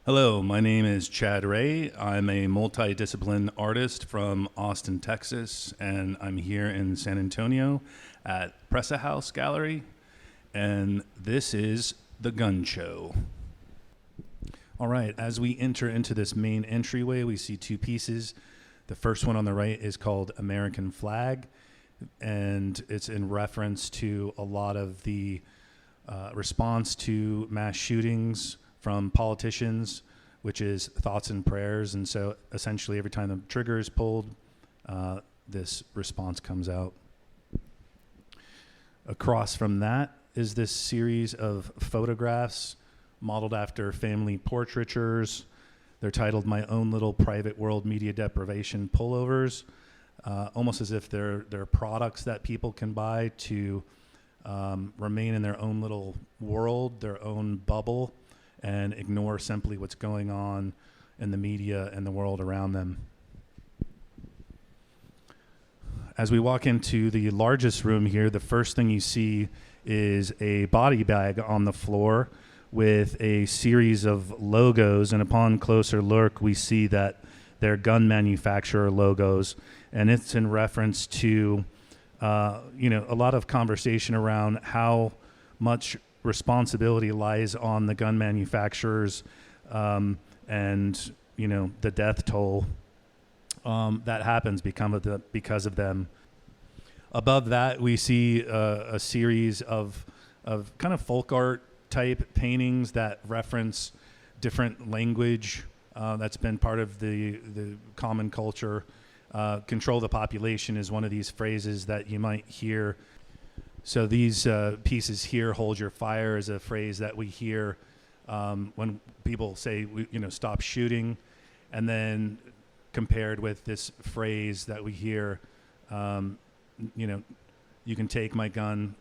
Hello, my name is Chad Rea. I'm a multidisciplinary artist from Austin, Texas, and I'm here in San Antonio at Presa House Gallery, and this is The Gun Show. All right, as we enter into this main entryway, we see two pieces. The first one on the right is called American Flag, and it's in reference to a lot of the response to mass shootings from politicians, which is thoughts and prayers. And so essentially every time the trigger is pulled, this response comes out. Across from that is this series of photographs modeled after family portraitures. They're titled My Own Little Private World Media Deprivation Pullovers, almost as if they're products that people can buy to remain in their own little world, their own bubble, and ignore simply what's going on in the media and the world around them. As we walk into the largest room here, the first thing you see is a body bag on the floor with a series of logos, and upon closer look, we see that they're gun manufacturer logos, and it's in reference to a lot of conversation around how much responsibility lies on the gun manufacturers, and the death toll that happens because of them. Above that, we see a series of kind of folk art type paintings that reference different language that's been part of the common culture. Control the population is one of these phrases that you might hear. So these pieces here, hold your fire, is a phrase that we hear when people say, stop shooting. And then compared with this phrase that we hear, you can take my gun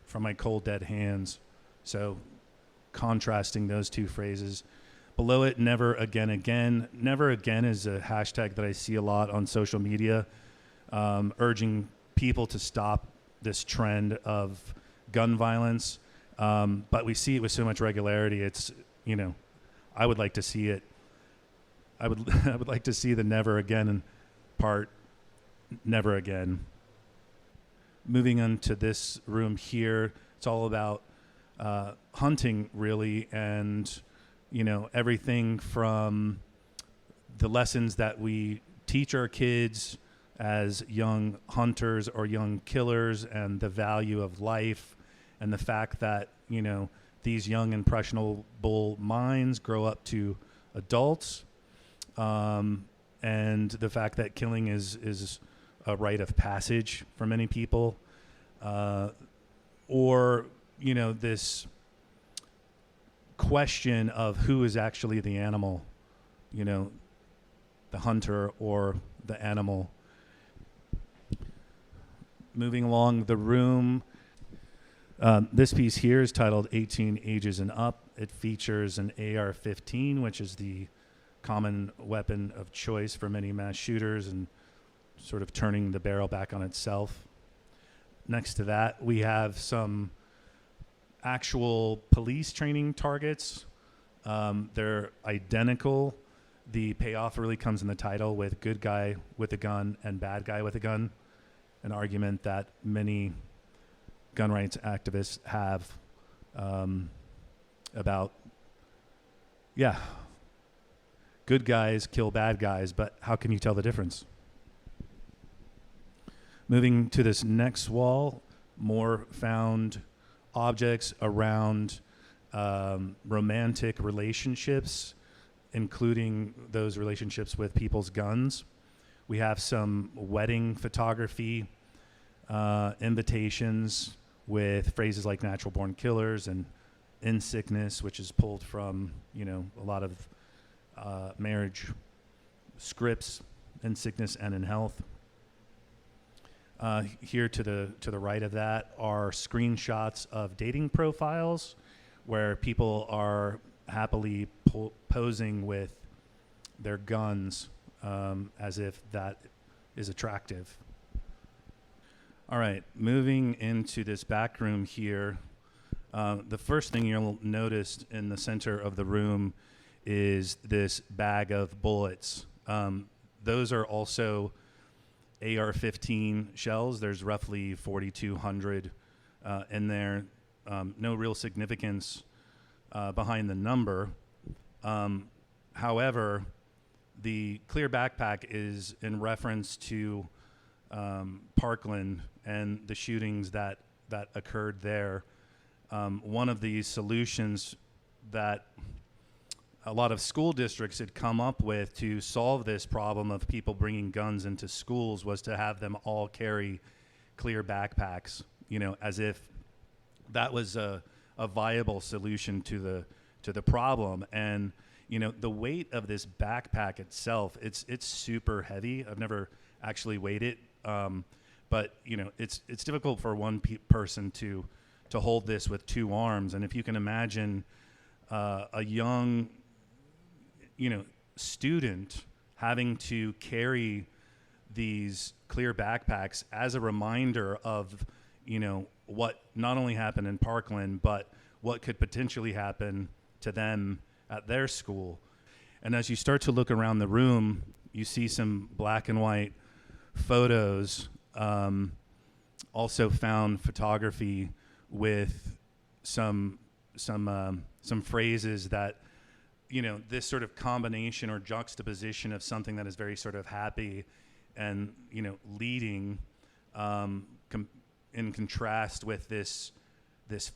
from my cold, dead hands. So contrasting those two phrases. Below it, never again, again. Never again is a hashtag that I see a lot on social media, urging people to stop this trend of gun violence, but we see it with so much regularity. It's, I would like to see it. I would like to see the never again part, never again. Moving on to this room here, it's all about hunting, really, and everything from the lessons that we teach our kids as young hunters or young killers, and the value of life, and the fact that these young impressionable minds grow up to adults, and the fact that killing is a rite of passage for many people, or this question of who is actually the animal, the hunter or the animal. Moving along the room, this piece here is titled 18 Ages and Up. It features an AR-15, which is the common weapon of choice for many mass shooters, and sort of turning the barrel back on itself. Next to that, we have some actual police training targets. They're identical. The payoff really comes in the title, with good guy with a gun and bad guy with a gun. An argument that many gun rights activists have about, good guys kill bad guys, but how can you tell the difference? Moving to this next wall, more found objects around romantic relationships, including those relationships with people's guns. We have some wedding photography, invitations with phrases like natural born killers and in sickness, which is pulled from, a lot of marriage scripts, in sickness and in health. Here to the right of that are screenshots of dating profiles where people are happily posing with their guns, as if that is attractive. All right, moving into this back room here, the first thing you'll notice in the center of the room is this bag of bullets. Those are also AR-15 shells. There's roughly 4,200 in there. No real significance behind the number. However, the clear backpack is in reference to Parkland and the shootings that occurred there. One of the solutions that a lot of school districts had come up with to solve this problem of people bringing guns into schools was to have them all carry clear backpacks, as if that was a viable solution to the problem. And the weight of this backpack itself, it's super heavy. I've never actually weighed it, but it's difficult for one person to hold this with two arms. And if you can imagine a young student having to carry these clear backpacks as a reminder of what not only happened in Parkland, but what could potentially happen to them at their school. And as you start to look around the room, you see some black and white photos, also found photography with some phrases that this sort of combination or juxtaposition of something that is very sort of happy and leading in contrast with this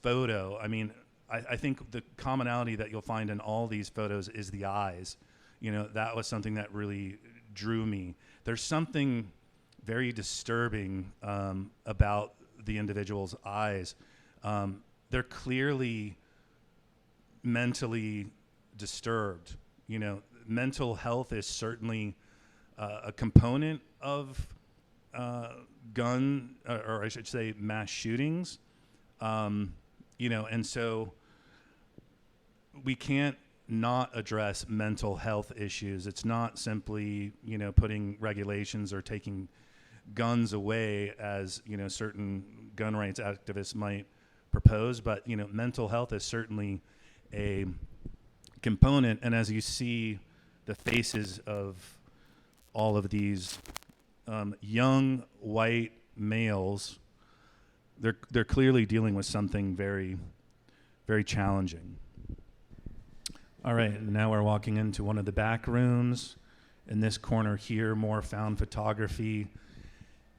photo. I mean, I think the commonality that you'll find in all these photos is the eyes. That was something that really drew me. There's something very disturbing about the individual's eyes. They're clearly mentally disturbed. Mental health is certainly a component of gun, or I should say mass shootings. And so we can't not address mental health issues. It's not simply, putting regulations or taking guns away as, certain gun rights activists might propose, but, mental health is certainly a component. And as you see the faces of all of these young white males, they're clearly dealing with something very, very challenging. All right, now we're walking into one of the back rooms. In this corner here, more found photography.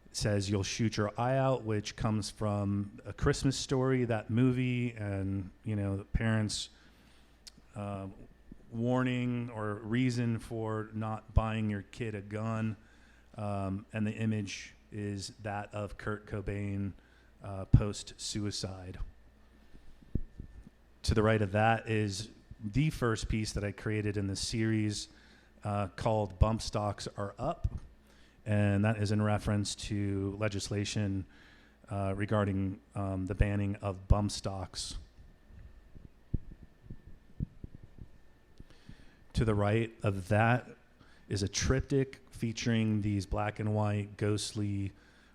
It says "You'll Shoot Your Eye Out," which comes from A Christmas Story, that movie, and the parents' warning or reason for not buying your kid a gun, and the image is that of Kurt Cobain post-suicide. To the right of that is the first piece that I created in the series called "Bump Stocks Are Up," and that is in reference to legislation regarding the banning of bump stocks. To the right of that is a triptych featuring these black and white ghostly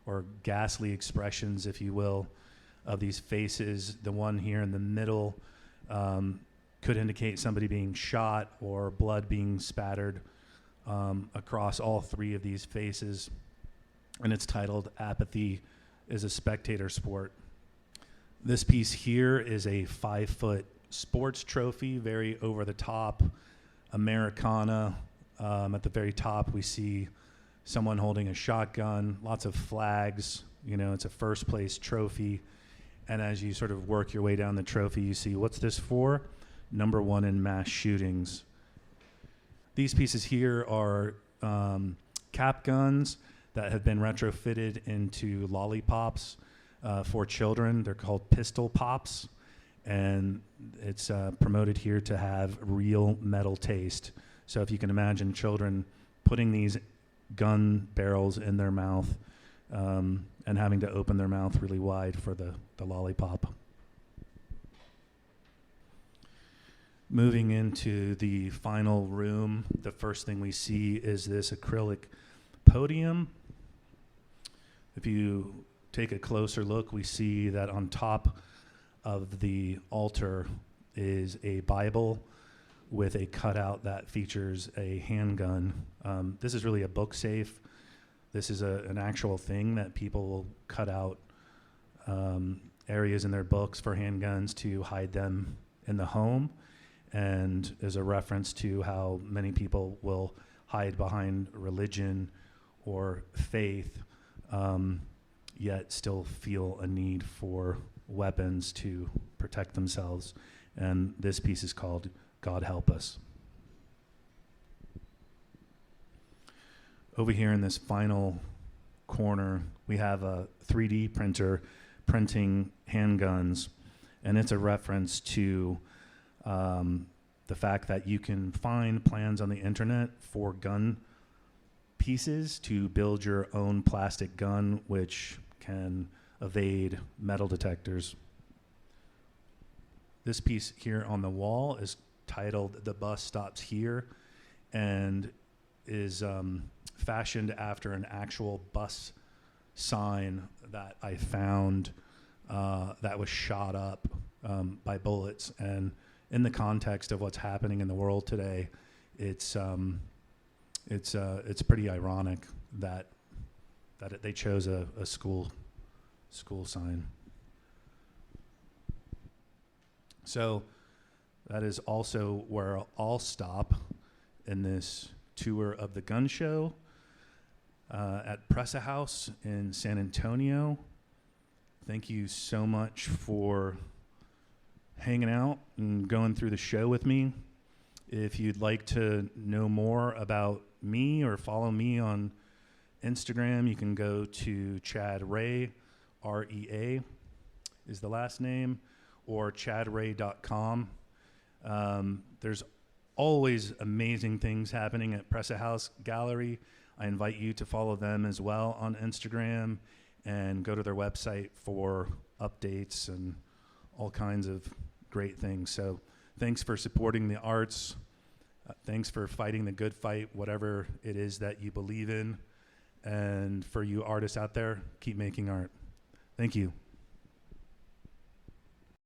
or ghastly expressions, if you will, of these faces. The one here in the middle could indicate somebody being shot or blood being spattered across all three of these faces. And it's titled "Apathy is a Spectator Sport." This piece here is a 5-foot sports trophy, very over the top, Americana. At the very top, we see someone holding a shotgun, lots of flags. It's a first place trophy. And as you sort of work your way down the trophy, you see, what's this for? Number 1 in mass shootings. These pieces here are cap guns that have been retrofitted into lollipops for children. They're called pistol pops. And it's promoted here to have real metal taste. So if you can imagine children putting these gun barrels in their mouth and having to open their mouth really wide for the lollipop. Moving into the final room, the first thing we see is this acrylic podium. If you take a closer look, we see that on top of the altar is a Bible with a cutout that features a handgun. This is really a book safe. This is an actual thing that people will cut out areas in their books for handguns to hide them in the home, and is a reference to how many people will hide behind religion or faith, yet still feel a need for weapons to protect themselves. And this piece is called God Help Us. Over here in this final corner, we have a 3D printer printing handguns, and it's a reference to the fact that you can find plans on the internet for gun pieces to build your own plastic gun, which can evade metal detectors. This piece here on the wall is titled "The Bus Stops Here," and is fashioned after an actual bus sign that I found that was shot up by bullets. And in the context of what's happening in the world today, it's pretty ironic that they chose a school sign. So that is also where I'll stop in this tour of the gun show at Presa House in San Antonio. Thank you so much for hanging out and going through the show with me. If you'd like to know more about me or follow me on Instagram, you can go to Chad Rea, R-E-A is the last name, or chadrea.com. There's always amazing things happening at Presa House Gallery. I invite you to follow them as well on Instagram and go to their website for updates and all kinds of great things. So thanks for supporting the arts. Thanks for fighting the good fight, whatever it is that you believe in. And for you artists out there, keep making art. Thank you.